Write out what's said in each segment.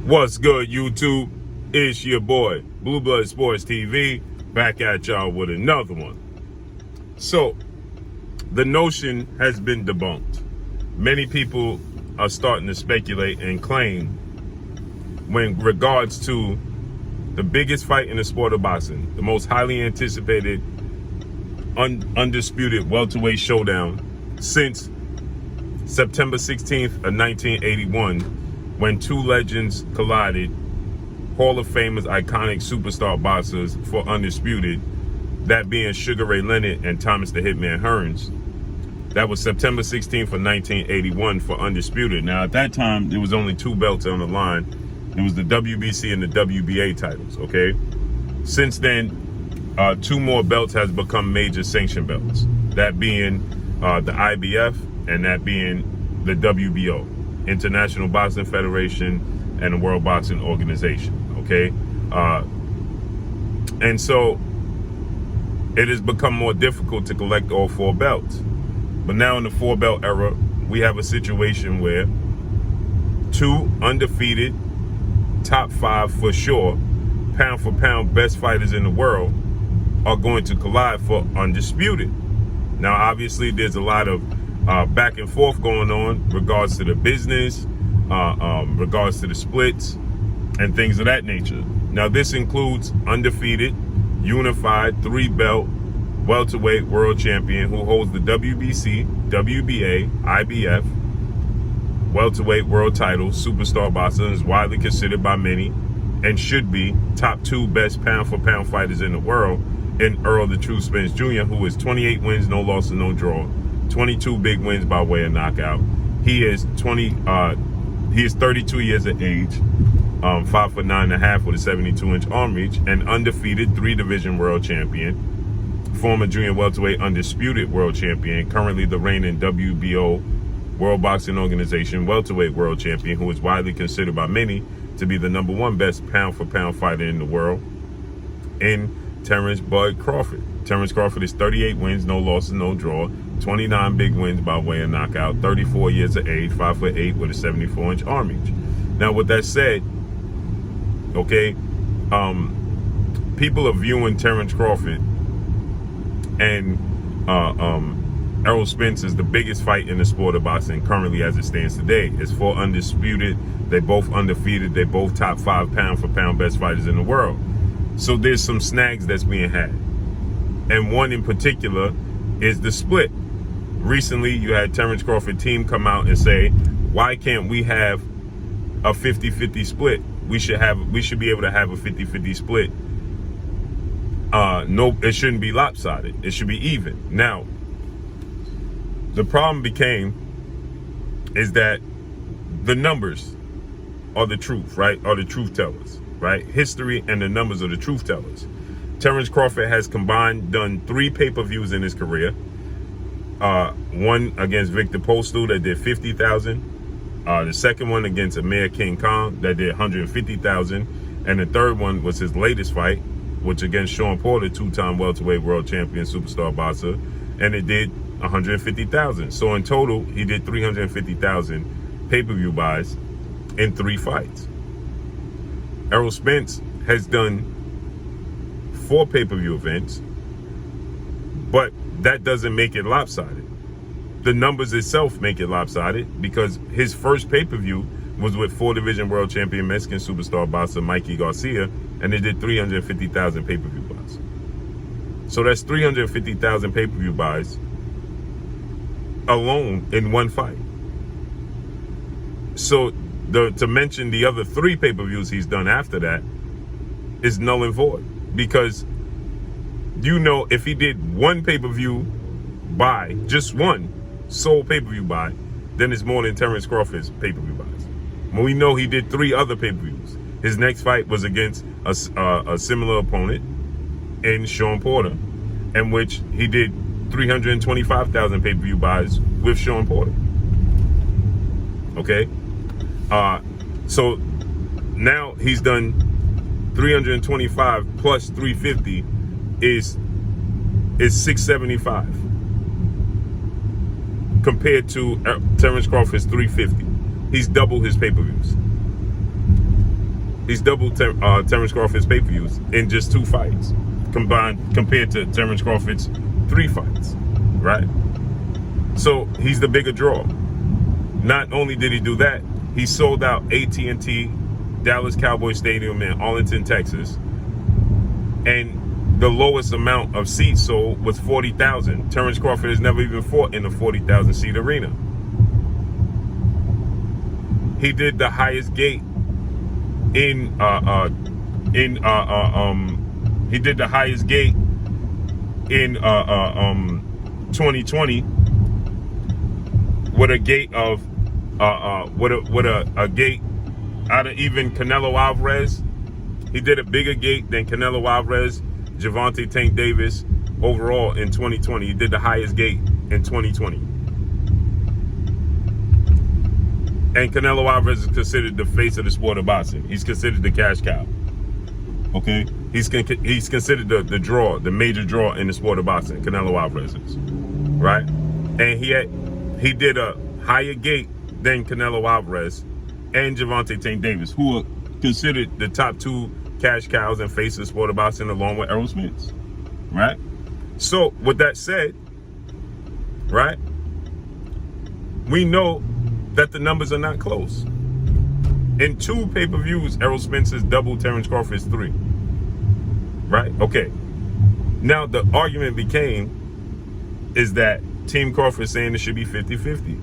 What's good, YouTube? It's your boy, Blue Blood Sports TV, back at y'all with another one. So, the notion has been debunked. Many people are starting to speculate and claim when regards to the biggest fight in the sport of boxing, the most highly anticipated, undisputed welterweight showdown since September 16th of 1981, when two legends collided, Hall of Famers, iconic superstar boxers for Undisputed, that being Sugar Ray Leonard and Thomas the Hitman Hearns. That was September 16th of 1981 for Undisputed. Now, at that time, there was only two belts on the line. It was the WBC and the WBA titles, okay? Since then, two more belts has become major sanction belts. That being the IBF and that being the WBO. International Boxing Federation and the World Boxing Organization, okay? And so it has become more difficult to collect all four belts. But now in the four belt era, we have a situation where two undefeated, top five for sure, pound for pound best fighters in the world are going to collide for Undisputed. Now, obviously, there's a lot of back and forth going on regards to the business, regards to the splits and things of that nature. Now, this includes undefeated, unified, three-belt welterweight world champion who holds the WBC, WBA, IBF welterweight world titles, superstar boxer, is widely considered by many and should be top two best pound for pound fighters in the world in Errol the True Spence Jr., who is 28 wins, no loss and no draw. 22 big wins by way of knockout. He is 32 years of age, 5'9.5" with a 72-inch arm reach, and undefeated 3-division world champion, former junior welterweight undisputed world champion, currently the reigning WBO World Boxing Organization welterweight world champion, who is widely considered by many to be the #1 best pound for pound fighter in the world, in Terence Bud Crawford. Terence Crawford is 38 wins, no losses, no draw, 29 big wins by way of knockout, 34 years of age, 5'8" with a 74-inch arm reach. Now, with that said, okay, people are viewing Terence Crawford and Errol Spence as the biggest fight in the sport of boxing currently as it stands today. It's for Undisputed. They both undefeated. They both top 5 pound for pound best fighters in the world. So there's some snags that's being had. And one in particular is the split. Recently, you had Terence Crawford team come out and say, why can't we have a 50-50 split? We should be able to have a 50-50 split. No, it shouldn't be lopsided. It should be even. Now, the problem is that the numbers are the truth, right? Are the truth tellers, right? History and the numbers are the truth tellers. Terence Crawford has done 3 pay-per-views in his career. One against Victor Postal that did 50,000. The second one against Amir King Khan that did 150,000. And the third one was his latest fight, which against Sean Porter, 2-time welterweight world champion, superstar boxer, and it did 150,000. So in total, he did 350,000 pay-per-view buys in 3 fights. Errol Spence has done 4 pay-per-view events, but that doesn't make it lopsided. The numbers itself make it lopsided because his first pay-per-view was with 4-division world champion Mexican superstar boxer Mikey Garcia, and they did 350,000 pay-per-view buys. So that's 350,000 pay-per-view buys alone in one fight. So to mention the other 3 pay-per-views he's done after that is null and void. Because, if he did one pay-per-view buy, just one sole pay-per-view buy, then it's more than Terence Crawford's pay-per-view buys. When we know he did 3 other pay-per-views. His next fight was against a similar opponent in Sean Porter, in which he did 325,000 pay-per-view buys with Sean Porter. Okay? So now he's done 325 plus 350 is 675 compared to Terence Crawford's 350. He's double his pay-per-views. 675 compared to Terence Crawford's 350. Compared to Terence Crawford's 350 is 675 compared to Terence Crawford's 350. He's double his pay-per-views. compared to Terence Crawford's 350 is 675 compared to Terence Crawford's 350. He's double his pay-per-views. He's doubled Terence Crawford's pay-per-views in just 2 fights, compared to Terence Crawford's 3 fights, right? So he's the bigger draw. Not only did he do that, he sold out AT&T Dallas Cowboys Stadium in Arlington, Texas, and the lowest amount of seats sold was 40,000. Terence Crawford has never even fought in a 40,000 seat arena. He did the highest gate in 2020 with a gate of a gate out of even Canelo Alvarez. He did a bigger gate than Canelo Alvarez, Gervonta Tank Davis overall in 2020. He did the highest gate in 2020. And Canelo Alvarez is considered the face of the sport of boxing. He's considered the cash cow. Okay? He's considered the draw, the major draw in the sport of boxing. Canelo Alvarez is. Right? And he did a higher gate than Canelo Alvarez and Gervonta Tank Davis, who are considered the top 2 cash cows and face of the sport of boxing, along with Errol Spence. Right? So, with that said, right, we know that the numbers are not close. In 2 pay-per-views, Errol Spence has doubled Terence Crawford's 3. Right? Okay. Now, the argument is that Team Crawford saying it should be 50-50.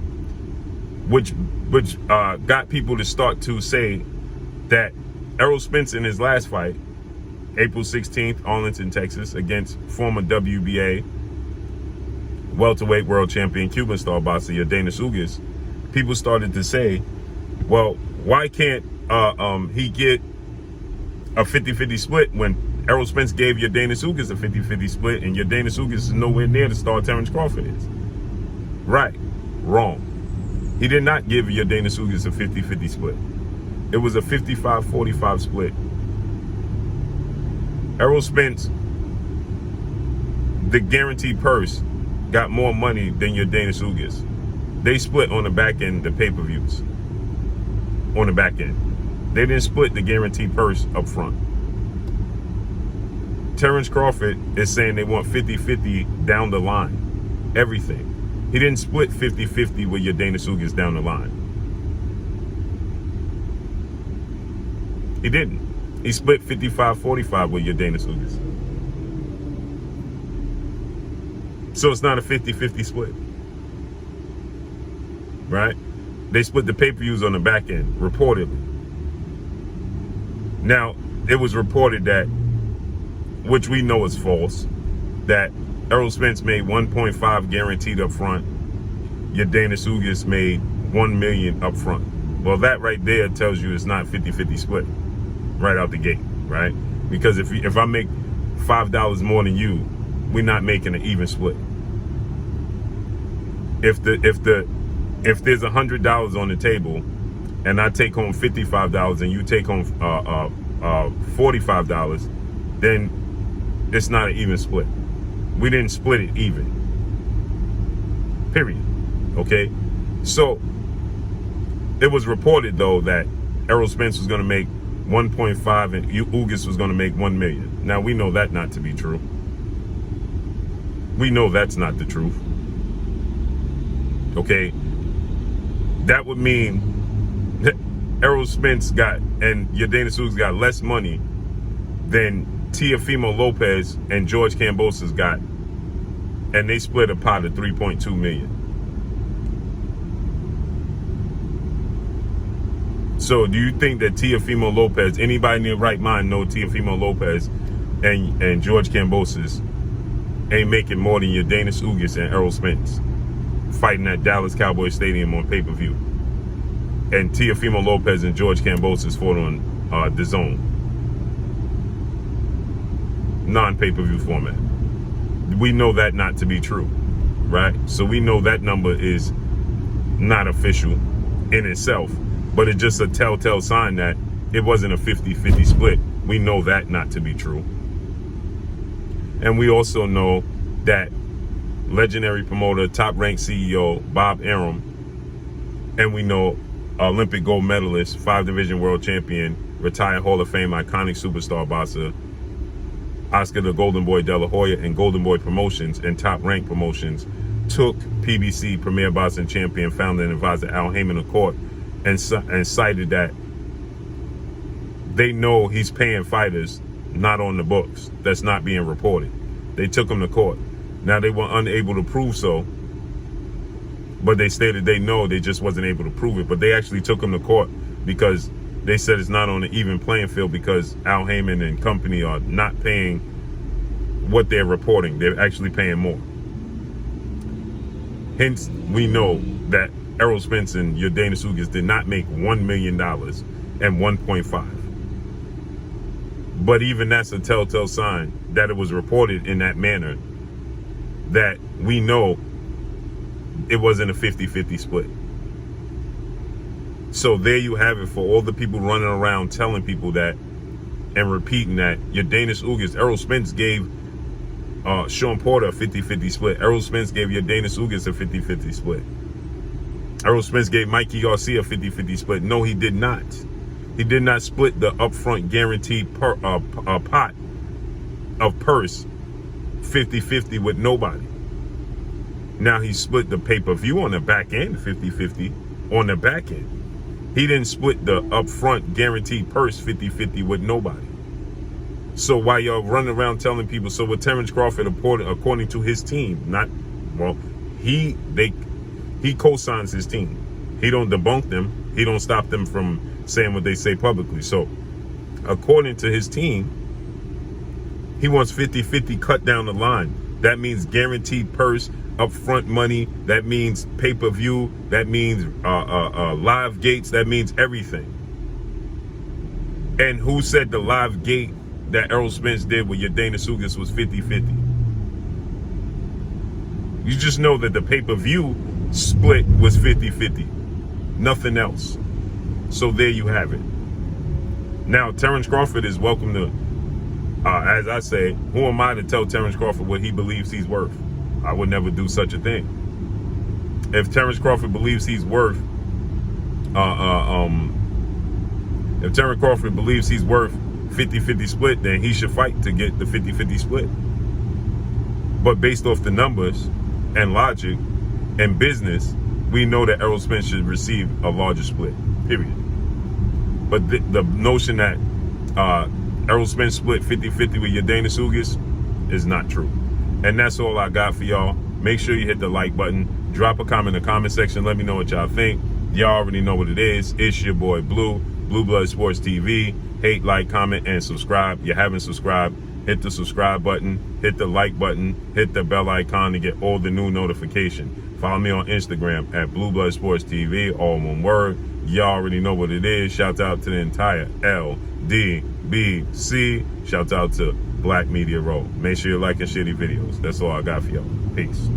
Which got people to start to say that Errol Spence in his last fight, April 16th, Arlington, Texas, against former WBA welterweight world champion Cuban star boxer Yordenis Ugas, people started to say, well, why can't he get a 50-50 split when Errol Spence gave Yordenis Ugas a 50-50 split, and Yordenis Ugas is nowhere near the star Terence Crawford is? Right. Wrong. He did not give Yordenis Ugas a 50-50 split. It was a 55-45 split. Errol Spence, the guaranteed purse, got more money than Yordenis Ugas. They split on the back end, the pay-per-views. On the back end. They didn't split the guaranteed purse up front. Terence Crawford is saying they want 50-50 down the line. Everything. He didn't split 50-50 with Yordenis Ugas down the line. He didn't. He split 55-45 with Yordenis Ugas. So it's not a 50-50 split. Right? They split the pay-per-views on the back end, reportedly. Now, it was reported that, which we know is false, that Errol Spence made 1.5 guaranteed up front. Yordenis Ugas made $1 million up front. Well, that right there tells you it's not 50-50 split right out the gate, right? Because if I make $5 more than you, we're not making an even split. If there's $100 on the table and I take home $55 and you take home $45, then it's not an even split. We didn't split it even. Period. Okay? So it was reported though that Errol Spence was going to make 1.5 and Ugas was going to make 1 million. Now we know that not to be true. We know that's not the truth. Okay? That would mean that Errol Spence got and Yordenis Ugas got less money than Teofimo Lopez and George Kambosos got, and they split a pot of 3.2 million. So do you think that Teofimo Lopez, anybody in their right mind know Teofimo Lopez and George Kambosos ain't making more than Yordenis Ugas and Errol Spence fighting at Dallas Cowboys Stadium on pay-per-view? And Teofimo Lopez and George Kambosos fought on DAZN, non-pay-per-view format. We know that not to be true, right? So we know that number is not official in itself, but it's just a telltale sign that it wasn't a 50-50 split. We know that not to be true. And we also know that legendary promoter, top-ranked CEO, Bob Arum, and we know Olympic gold medalist, 5-division world champion, retired Hall of Fame iconic superstar boxer Oscar the Golden Boy De La Hoya and Golden Boy Promotions and Top Rank Promotions took PBC Premier Boxing Champion founder and advisor Al Heyman to court and cited that they know he's paying fighters not on the books. That's not being reported. They took him to court. Now, they were unable to prove so, but they stated they know, they just wasn't able to prove it. But they actually took him to court because they said it's not on an even playing field because Al Heyman and company are not paying what they're reporting. They're actually paying more. Hence, we know that Errol Spence and Yordenis Ugas did not make $1 million and 1.5. But even that's a telltale sign that it was reported in that manner, that we know it wasn't a 50-50 split. So there you have it for all the people running around telling people that and repeating that. Yordenis Ugas, Errol Spence gave Sean Porter a 50-50 split. Errol Spence gave Yordenis Ugas a 50-50 split. Errol Spence gave Mikey Garcia a 50-50 split. No, he did not. He did not split the upfront guaranteed pot of purse 50-50 with nobody. Now he split the pay-per-view on the back end 50-50 on the back end. He didn't split the upfront guaranteed purse 50-50 with nobody. So while y'all running around telling people, so with Terence Crawford, according to his team, he co-signs his team. He don't debunk them. He don't stop them from saying what they say publicly. So according to his team, he wants 50-50 cut down the line. That means guaranteed purse, upfront money. That means pay-per-view. That means live gates. That means everything. And who said the live gate that Errol Spence did with Yordenis Ugas was 50-50? You just know that the pay-per-view split was 50-50. Nothing else. So there you have it. Now, Terence Crawford is welcome to, as I say, who am I to tell Terence Crawford what he believes he's worth? I would never do such a thing. If Terence Crawford believes he's worth, if Terence Crawford believes he's worth 50-50 split, then he should fight to get the 50-50 split. But based off the numbers and logic and business, we know that Errol Spence should receive a larger split, period. But the notion that Errol Spence split 50-50 with Yordenis Ugas is not true. And that's all I got for y'all. Make sure you hit the like button. Drop a comment in the comment section. Let me know what y'all think. Y'all already know what it is. It's your boy Blue, Blue Blood Sports TV. Hate, like, comment, and subscribe. If you haven't subscribed, hit the subscribe button, hit the like button, hit the bell icon to get all the new notifications. Follow me on Instagram at Blue Blood Sports TV, all one word. Y'all already know what it is. Shout out to the entire LDBC. Shout out to Black Media Row. Make sure you like and share these videos. That's all I got for y'all. Peace.